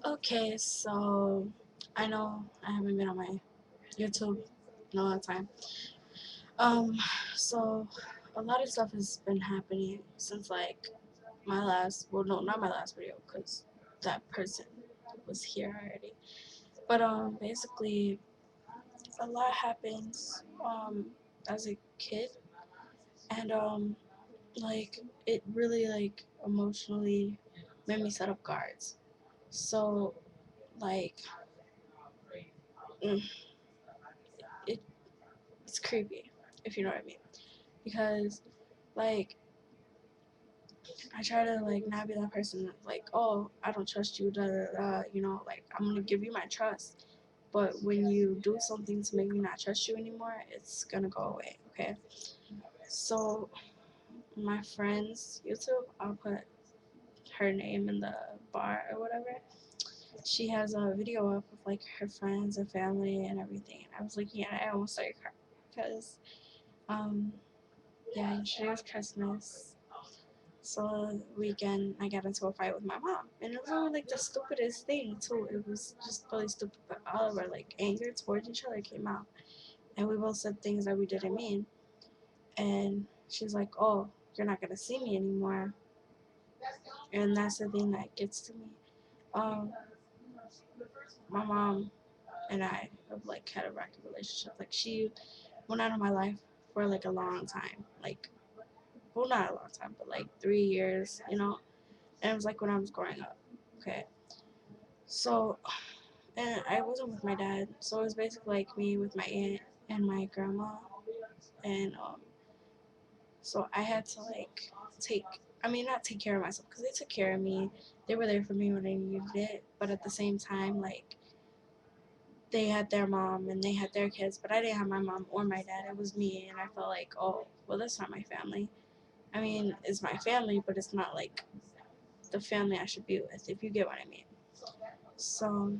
Okay, so I know I haven't been on my YouTube in a long time. Um, so a lot of stuff has been happening since like my last, well, no, not my last video, because that person was here already. But basically, a lot happens as a kid, and like it really like emotionally made me set up guards. So like, mm, it it's creepy, if you know what I mean. Because like I try to like not be that person that's like, oh, I don't trust you, da da da, like I'm gonna give you my trust. But when you do something to make me not trust you anymore, it's gonna go away, okay? So my friend's YouTube, I'll put her name in the bar or whatever. She has a video up of like her friends and family and everything. And I was like, yeah, I almost started crying because um yeah, yesterday was Christmas. So weekend, I got into a fight with my mom, and it was only like the stupidest thing too. It was just really stupid, but all of our like anger towards each other came out, and we both said things that we didn't mean. And she's like, "Oh, you're not gonna see me anymore," and that's the thing that gets to me. Um, my mom and I have like had a rocky relationship. Like she went out of my life for like a long time, like well not a long time, but like 3 years, and it was like when I was growing up. Okay, so and I wasn't with my dad, so it was basically like me with my aunt and my grandma, and so I had to like take, I mean not take care of myself because they took care of me. They were there for me when I needed it, but at the same time, like they had their mom and they had their kids, but I didn't have my mom or my dad. It was me, and I felt like, oh, well, that's not my family. I mean, it's my family, but it's not like the family I should be with, if you get what I mean. So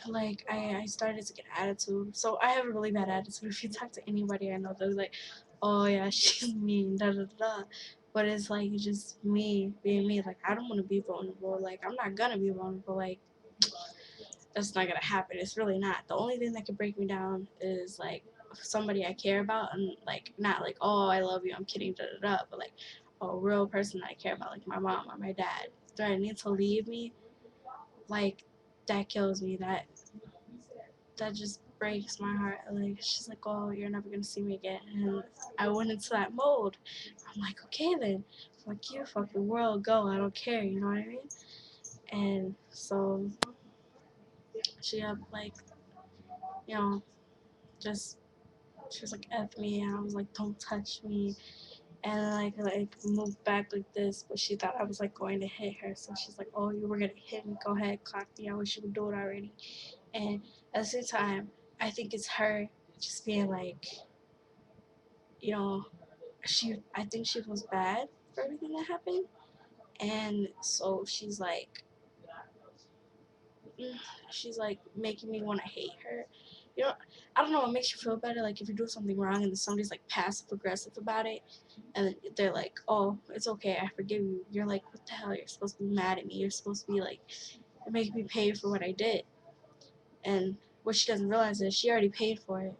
like I started to get attitude. So I have a really bad attitude. If you talk to anybody I know, they're like, "Oh yeah, she's mean." Da da da. But it's like just me being me. Like I don't want to be vulnerable. Like I'm not gonna be vulnerable. Like that's not gonna happen. It's really not. The only thing that can break me down is like somebody I care about, and like not like, "Oh, I love you." I'm kidding. Da da da. But like a real person that I care about, like my mom or my dad, threatening to leave me, like that kills me. That just breaks my heart. Like she's like, "Oh, you're never gonna see me again," and I went into that mode. I'm like, "Okay then, fuck you, fuck the world, go. I don't care." You know what I mean? And so she had like, you know, just she was like, "F me," and I was like, "Don't touch me," and like moved back like this, but she thought I was like going to hit her, so she's like, "Oh, you were gonna hit me? Go ahead, clock me. I wish you would do it already." And at the same time, I think it's her just being like, you know, I think she feels bad for everything that happened, and so mm, she's like making me want to hate her. You know, I don't know. It makes you feel better, like if you do something wrong and then somebody's like passive aggressive about it, and they're like, "Oh, it's okay, I forgive you." You're like, "What the hell? You're supposed to be mad at me. You're supposed to be like, make me pay for what I did." And what she doesn't realize is she already paid for it.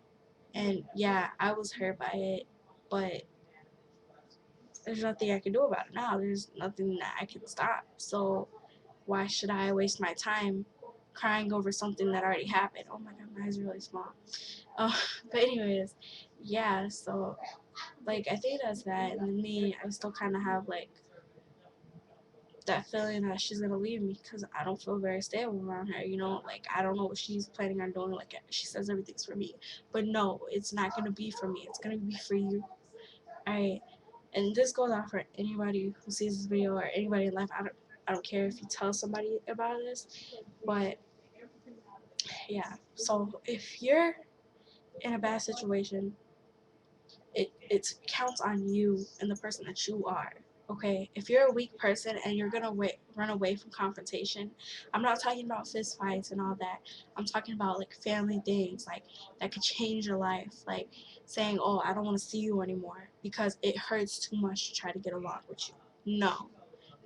And yeah, I was hurt by it, but there's nothing I can do about it now. There's nothing that I can stop. So why should I waste my time crying over something that already happened? Oh my god, my eyes are really small. Uh, but anyways, yeah. So like I think that's that. And then me, I still kind of have like that feeling that she's gonna leave me because I don't feel very stable around her. Like I don't know what she's planning on doing. Like she says everything's for me, but no, it's not gonna be for me. It's gonna be for you. Alright, and this goes out for anybody who sees this video or anybody in life. I don't care if you tell somebody about this, but yeah. So if you're in a bad situation, it counts on you and the person that you are. Okay, if you're a weak person and you're gonna run away from confrontation, I'm not talking about fist fights and all that. I'm talking about like family things, like that could change your life, like saying, "Oh, I don't want to see you anymore because it hurts too much to try to get along with you." No,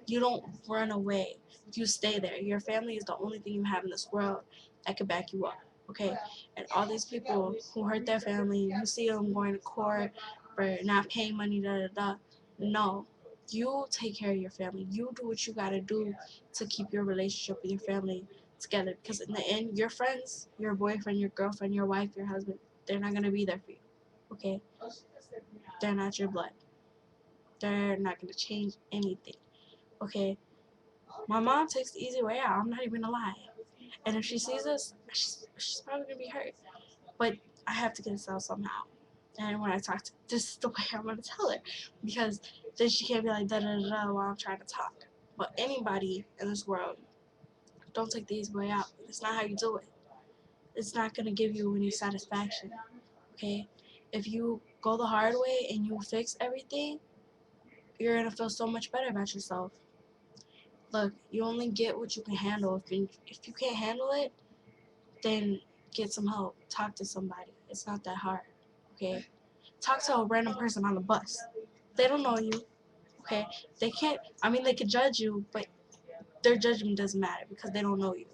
You don't run away. You stay there. Your family is the only thing you have in this world that can back you up. Okay? And all these people who hurt their family, you see them going to court for not paying money, da da da. No. You take care of your family. You do what you gotta do to keep your relationship with your family together. Because in the end, your friends, your boyfriend, your girlfriend, your wife, your husband, they're not gonna be there for you. Okay? They're not your blood. They're not gonna change anything. Okay? My mom takes the easy way out. I'm not even gonna lie. And if she sees this, she's probably gonna be hurt. But I have to get this out somehow. And when I talk to, this is the way I'm gonna tell her, because then she can't be like da da da da while I'm trying to talk. But anybody in this world, don't take the easy way out. It's not how you do it. It's not gonna give you any satisfaction. Okay? If you go the hard way and you fix everything, you're gonna feel so much better about yourself. Look, you only get what you can handle. If you can't handle it, then get some help. Talk to somebody. It's not that hard. Okay? Talk to a random person on the bus. They don't know you. Okay? They can't, I mean, they could judge you, but their judgment doesn't matter because they don't know you.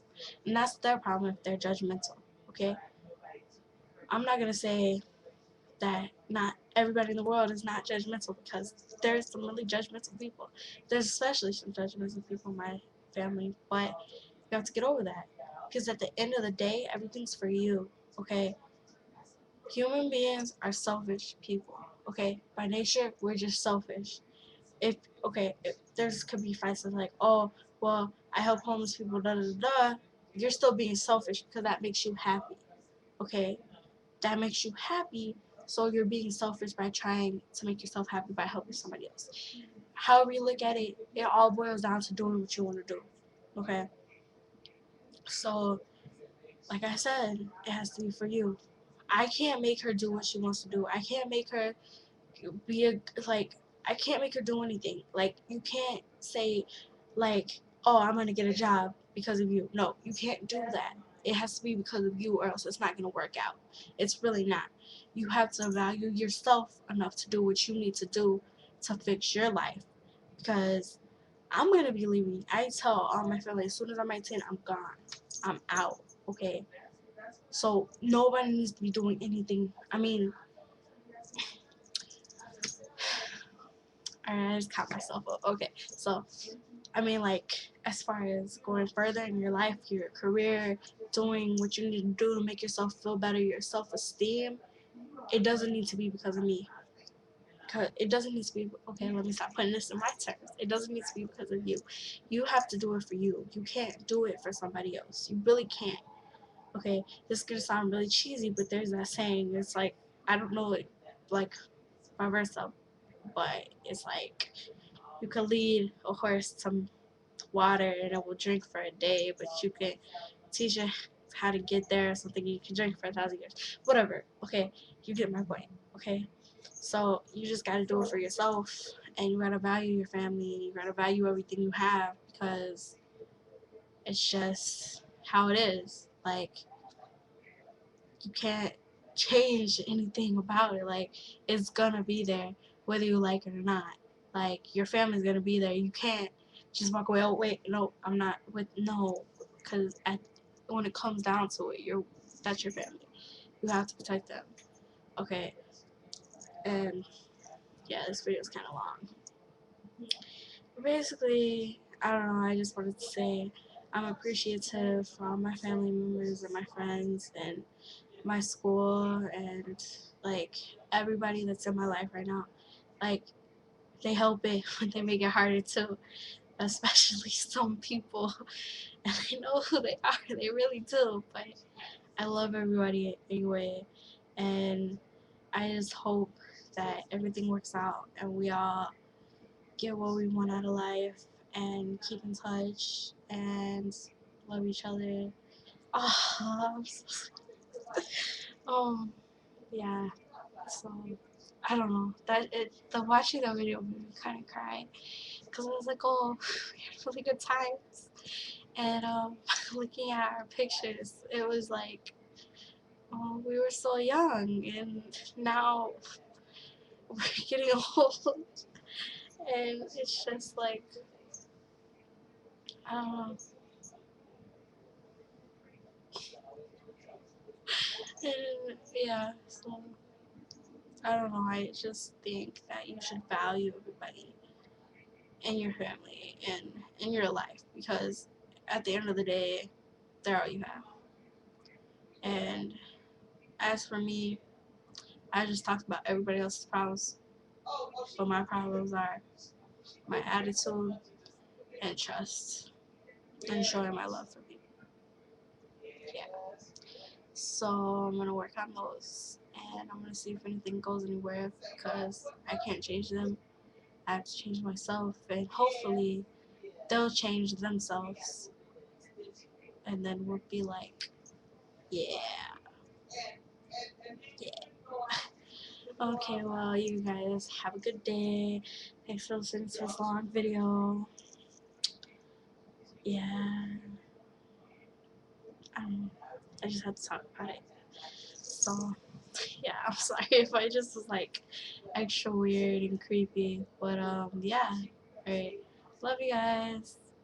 And that's their problem if they're judgmental. Okay? I'm not going to say that not everybody in the world is not judgmental, because there's some really judgmental people. There's especially some judgmental people in my family, but you have to get over that. Because at the end of the day, everything's for you. Okay? Human beings are selfish people. Okay? By nature, we're just selfish. If there's could be fights of like, oh, well, I help homeless people, da da da. You're still being selfish because that makes you happy. Okay? That makes you happy, so you're being selfish by trying to make yourself happy by helping somebody else. However you look at it, it all boils down to doing what you want to do. Okay? So, like I said, it has to be for you. I can't make her do what she wants to do. I can't make her be a, like, I can't make her do anything. Like, you can't say, like, oh, I'm gonna get a job because of you. No, you can't do that. It has to be because of you, or else it's not gonna work out. It's really not. You have to value yourself enough to do what you need to do to fix your life. Because I'm gonna be leaving. I tell all my family, as soon as I'm 18, I'm gone. I'm out. Okay? So nobody needs to be doing anything. I mean, alright, I just caught myself up. Okay, so I mean, like, as far as going further in your life, your career, doing what you need to do to make yourself feel better, your self-esteem, it doesn't need to be because of me. Cause it doesn't need to be, okay, let me stop putting this in my terms. It doesn't need to be because of you. You have to do it for you. You can't do it for somebody else. You really can't. Okay, this is gonna sound really cheesy, but there's that saying. It's like, I don't know it, like, by versa, but it's like, you can lead a horse to water and it will drink for a day, but you can teach it how to get there, something you can drink for 1,000 years. Whatever. Okay, you get my point. Okay, so you just gotta do it for yourself, and you gotta value your family, and you gotta value everything you have, because it's just how it is. Like, you can't change anything about it. Like, it's gonna be there whether you like it or not. Like, your family's gonna be there. You can't just walk away. Oh wait, no, I'm not with no, because when it comes down to it, that's your family. You have to protect them. Okay, and yeah, this video is kind of long. But basically, I don't know. I just wanted to say I'm appreciative for all my family members and my friends and my school and, like, everybody that's in my life right now. Like, they help it, but they make it harder too, especially some people. And I know who they are, they really do, but I love everybody anyway, and I just hope that everything works out and we all get what we want out of life and keep in touch and love each other. Oh, I'm so oh, yeah. So I don't know. The watching that video made me kind of cry, because I was like, oh, we had really good times. And looking at our pictures, it was like, oh, we were so young, and now we're getting old, and it's just like, I don't know. Yeah, so I don't know. I just think that you should value everybody in your family and in your life because at the end of the day, they're all you have. And as for me, I just talked about everybody else's problems, but my problems are my attitude and trust and showing my love for people. Yeah. So I'm gonna work on those, and I'm gonna see if anything goes anywhere because I can't change them. I have to change myself, and hopefully they'll change themselves, and then we'll be like, yeah, yeah. Okay, well, you guys have a good day. Thanks for listening to this long video. Yeah, um, I just had to talk about it. So, yeah, I'm sorry if I just was like extra weird and creepy, but yeah, alright. Love you guys.